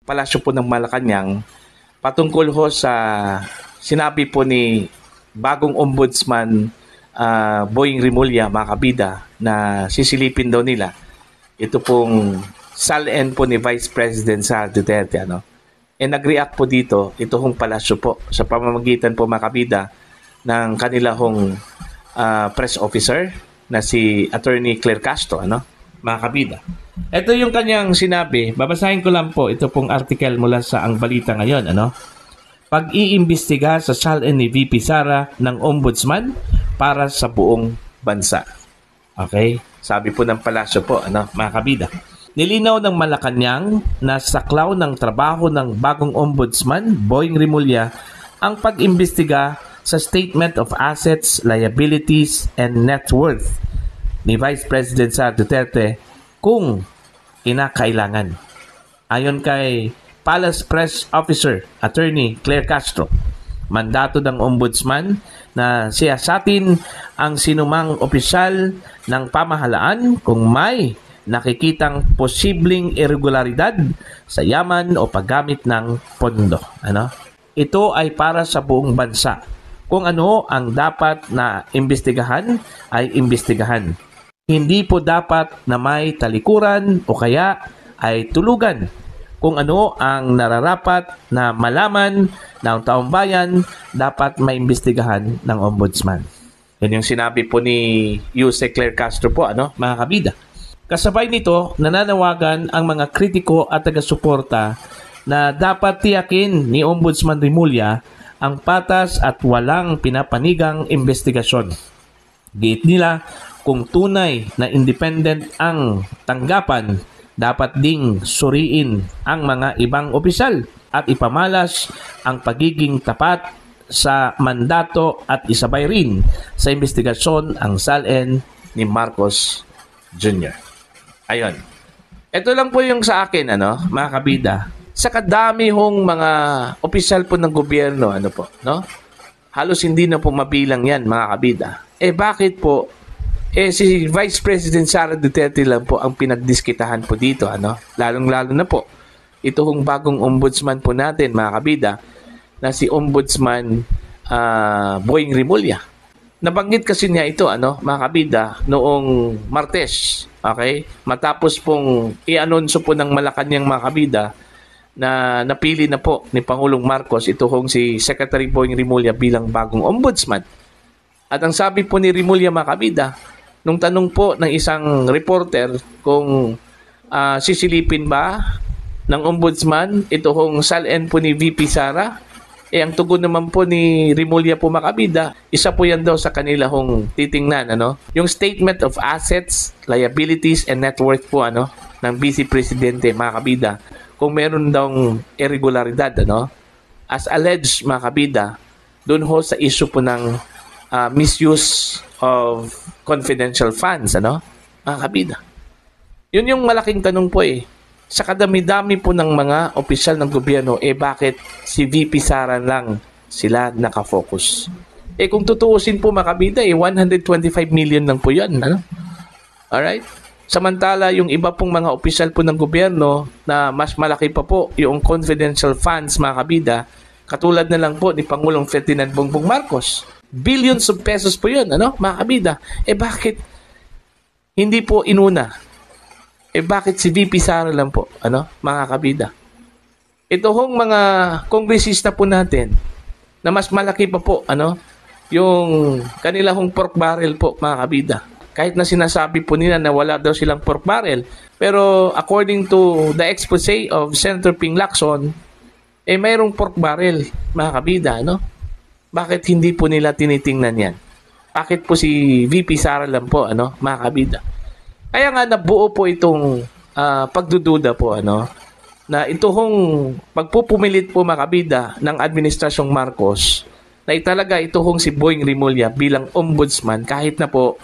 palasyo po ng Malacanang patungkol ho sa sinabi po ni bagong ombudsman Boying Rimulya, mga kabida, na sisilipin daw nila ito pong SALN po ni Vice President Sara Duterte. Nag-react po dito ito hong palasyo po sa pamamagitan po, mga kabida, ng kanila hong press officer na si Attorney Claire Castro, mga kabida. Ito yung kanyang sinabi. Babasahin ko lang po ito pong article mula sa Ang Balita Ngayon. Pag-iimbestiga sa SALN ni VP Sara ng Ombudsman para sa buong bansa. Okay? Sabi po ng palasyo po, mga kabida. Nilinaw ng Malacanang na saklaw ng trabaho ng bagong ombudsman, Boying Rimulya, ang pag-imbestiga sa Statement of Assets, Liabilities, and Net Worth ni Vice President Sara Duterte kung kinakailangan. Ayon kay Palace Press Officer Attorney Claire Castro, mandato ng ombudsman na siyasatin ang sinumang opisyal ng pamahalaan kung may nakikitang posibleng irregularidad sa yaman o paggamit ng pondo. Ito ay para sa buong bansa. Kung ano ang dapat na imbestigahan ay imbestigahan. Hindi po dapat na may talikuran o kaya ay tulugan. Kung ano ang nararapat na malaman ng taong bayan, dapat maimbestigahan ng ombudsman. Yan yung sinabi po ni Yuse Claire Castro po, mga kabida. Kasabay nito, nananawagan ang mga kritiko at taga-suporta na dapat tiyakin ni Ombudsman Rimulya ang patas at walang pinapanigang investigasyon. Giit nila, kung tunay na independent ang tanggapan, dapat ding suriin ang mga ibang opisyal at ipamalas ang pagiging tapat sa mandato at isabay rin sa investigasyon ang SALN ni Marcos Jr. Ayon. Ito lang po yung sa akin, mga kabida. Sa kadami hong mga opisyal po ng gobyerno, halos hindi na po mabilang yan, mga kabida. Bakit po? Si Vice President Sara Duterte lang po ang pinagdiskitahan po dito, Lalong-lalo na po. Ito hong bagong ombudsman po natin, mga kabida, na si Ombudsman Boying Rimulya. Nabanggit kasi niya ito, mga kabida, noong Martes, okay? Matapos pong i-anonsyo po ng Malacanang, mga kabida, na napili na po ni Pangulong Marcos ito hong si Secretary Boying Rimulya bilang bagong ombudsman. At ang sabi po ni Rimulya, mga kabida, nung tanong po ng isang reporter kung sisilipin ba ng ombudsman ito hong SALN po ni VP Sara, ang tugon naman po ni Rimulya po, mga kabida, isa po yan daw sa kanila hong titingnan, yung Statement of Assets, Liabilities, and Net Worth po, ng Vice Presidente, mga kabida, kung meron daw irregularidad, as alleged, mga kabida, doon ho sa issue po ng misuse of confidential funds, mga kabida. Yun yung malaking tanong po sa kadami-dami po ng mga opisyal ng gobyerno, bakit si VP Sara lang sila nakafocus? Kung tutuusin po, mga kabida, 125 million lang po yan. Alright? Samantala, yung iba pong mga opisyal po ng gobyerno na mas malaki pa po yung confidential funds, mga kabida, katulad na lang po ni Pangulong Ferdinand Bongbong Marcos. Billions of pesos po yun, mga kabida. Bakit hindi po inuna? Bakit si VP Sara lang po, mga kabida? Ito hong mga kongresista po natin na mas malaki pa po, yung kanila hong pork barrel po, mga kabida. Kahit na sinasabi po nila na wala daw silang pork barrel, pero according to the expose of Senator Ping Lacson, mayroong pork barrel, mga kabida, Bakit hindi po nila tinitingnan yan? Bakit po si VP Sara lang po, mga kabida? Kaya nga nabuo po itong pagdududa po, na ito hong pagpupumilit po, mga kabida, ng Administrasyong Marcos na italaga ito hong si Boying Rimulya bilang ombudsman kahit na po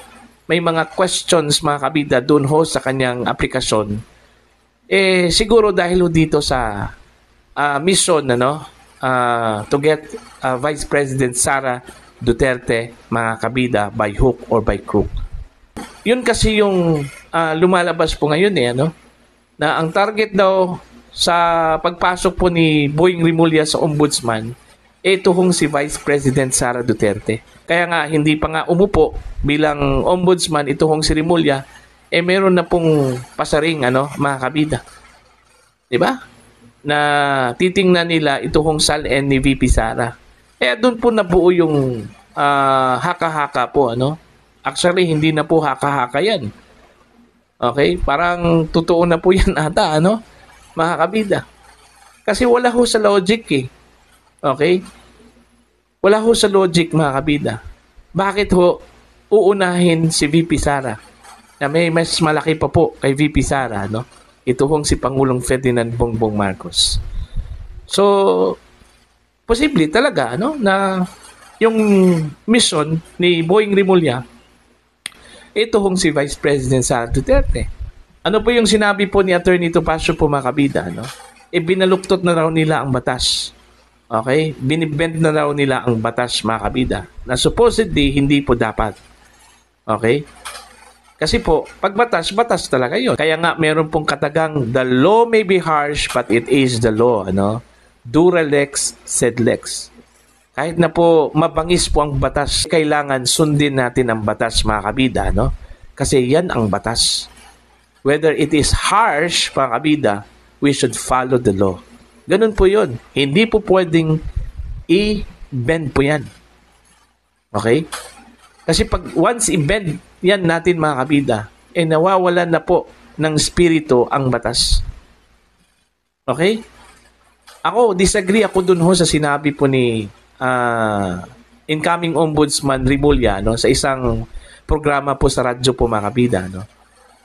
may mga questions, mga kabida, doon ho sa kanyang aplikasyon. Siguro dahil ho dito sa mission, to get Vice President Sara Duterte, mga kabida, by hook or by crook. Yun kasi yung lumalabas po ngayon, na ang target daw sa pagpasok po ni Boying Rimulya sa ombudsman, ito hong si Vice President Sara Duterte. Kaya nga, hindi pa nga umupo bilang ombudsman, ito hong si Rimulya, meron na pong pasaring, mga kabida. Diba? Na titingnan nila ito hong SALN ni VP Sara. Kaya doon po nabuo yung haka-haka po, Actually, hindi na po haka-haka yan. Okay? Parang totoo na po yan ata, mga kabida. Kasi wala ho sa logic eh. Okay? Wala ho sa logic, mga kabida. Bakit ho uunahin si VP Sara? Na may mas malaki pa po kay VP Sara, Ito hong si Pangulong Ferdinand Bongbong Marcos. So, posible talaga, na yung mission ni Boying Rimulya, ito hong si Vice President Sara Duterte. Ano po yung sinabi po ni Attorney Topacio po, mga kabida, binaluktot na raw nila ang batas. Okay? Binibend na raw nila ang batas, mga kabida, na supposedly hindi po dapat. Okay? Kasi po, pag batas, batas talaga yun. Kaya nga, meron pong katagang, the law may be harsh, but it is the law. Dura lex, sed lex. Kahit na po mabangis po ang batas, kailangan sundin natin ang batas, mga kabida. Kasi yan ang batas. Whether it is harsh, mga kabida, we should follow the law. Ganun po yun. Hindi po pwedeng i-bend po yan. Okay? Kasi pag once i-bend yan natin, mga kabida, nawawalan na po ng spirito ang batas. Okay? Ako, disagree ako dun sa sinabi po ni incoming Ombudsman Rimulya sa isang programa po sa radyo po, mga kabida,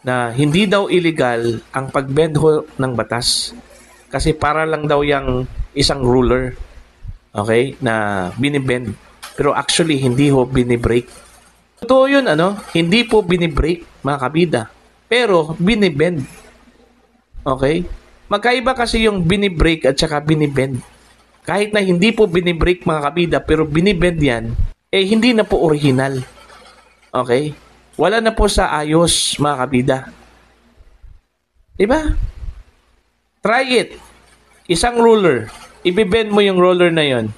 na hindi daw illegal ang pagbend ho ng batas. Kasi para lang daw yung isang ruler, okay, na binibend. Pero actually, hindi ho binibreak. Totoo yun, hindi po binibreak, mga kabida. Pero, binibend. Okay? Magkaiba kasi yung binibreak at saka binibend. Kahit na hindi po binibreak, mga kabida, pero binibend yan, hindi na po original. Okay? Wala na po sa ayos, mga kabida. Diba? Try it. Isang ruler. Ibibend mo yung roller na yon.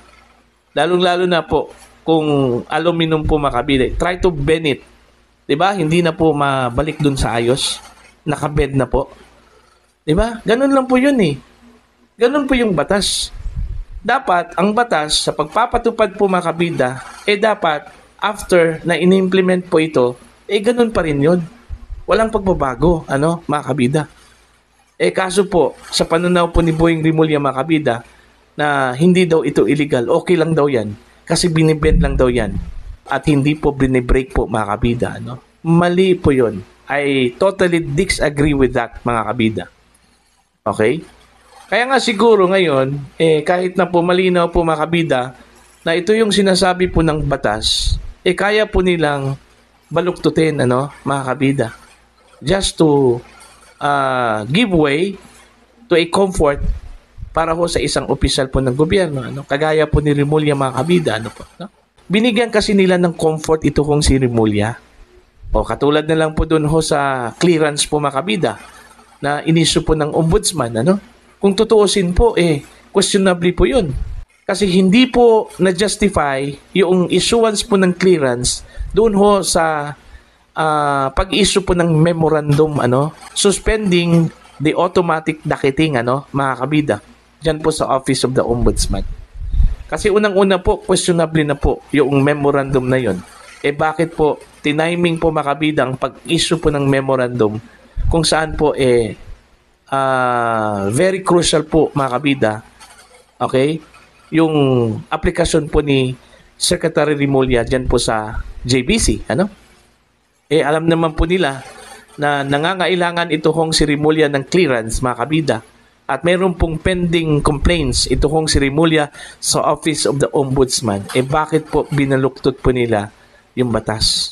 Lalong-lalo na po kung aluminum po, mga kabida. Try to bend it. Diba? Hindi na po mabalik dun sa ayos. Nakabend na po. Diba? Ganun lang po yun eh. Ganun po yung batas. Dapat, ang batas, sa pagpapatupad po, mga kabida, dapat, after na in-implement po ito, ganun pa rin yun. Walang pagbabago, mga kabida. Kaso po, sa panunaw po ni Boying Rimulya, mga kabida, na hindi daw ito illegal, okay lang daw yan. Kasi binibend lang daw yan. At hindi po binibreak po, mga kabida. Mali po yun. I totally disagree with that, mga kabida. Okay? Kaya nga siguro ngayon, kahit na po malinaw po, mga kabida, na ito yung sinasabi po ng batas, kaya po nilang baluktutin, mga kabida. Just to give way to a comfort para ho sa isang opisyal po ng gobyerno. Kagaya po ni Rimulya, mga kabida. Binigyan kasi nila ng comfort ito kong si Rimulya. O katulad na lang po doon ho sa clearance po, mga kabida, na inisyu po ng ombudsman. Kung tutuusin po, questionably po yun. Kasi hindi po na-justify yung issuance po ng clearance doon ho sa pag-issue po ng memorandum, suspending the automatic docketing, mga kabida, dyan po sa Office of the Ombudsman. Kasi unang-una po, questionably na po yung memorandum na yon. Bakit po tiniming po, mga kabida, ang pag-issue po ng memorandum kung saan po very crucial po, mga kabida, okay, yung aplikasyon po ni Secretary Rimulya dyan po sa JBC, alam naman po nila na nangangailangan ito hong si Rimulya ng clearance, mga kabida, at mayroon pong pending complaints ito hong si Rimulya sa Office of the Ombudsman. Bakit po binaluktot po nila yung batas?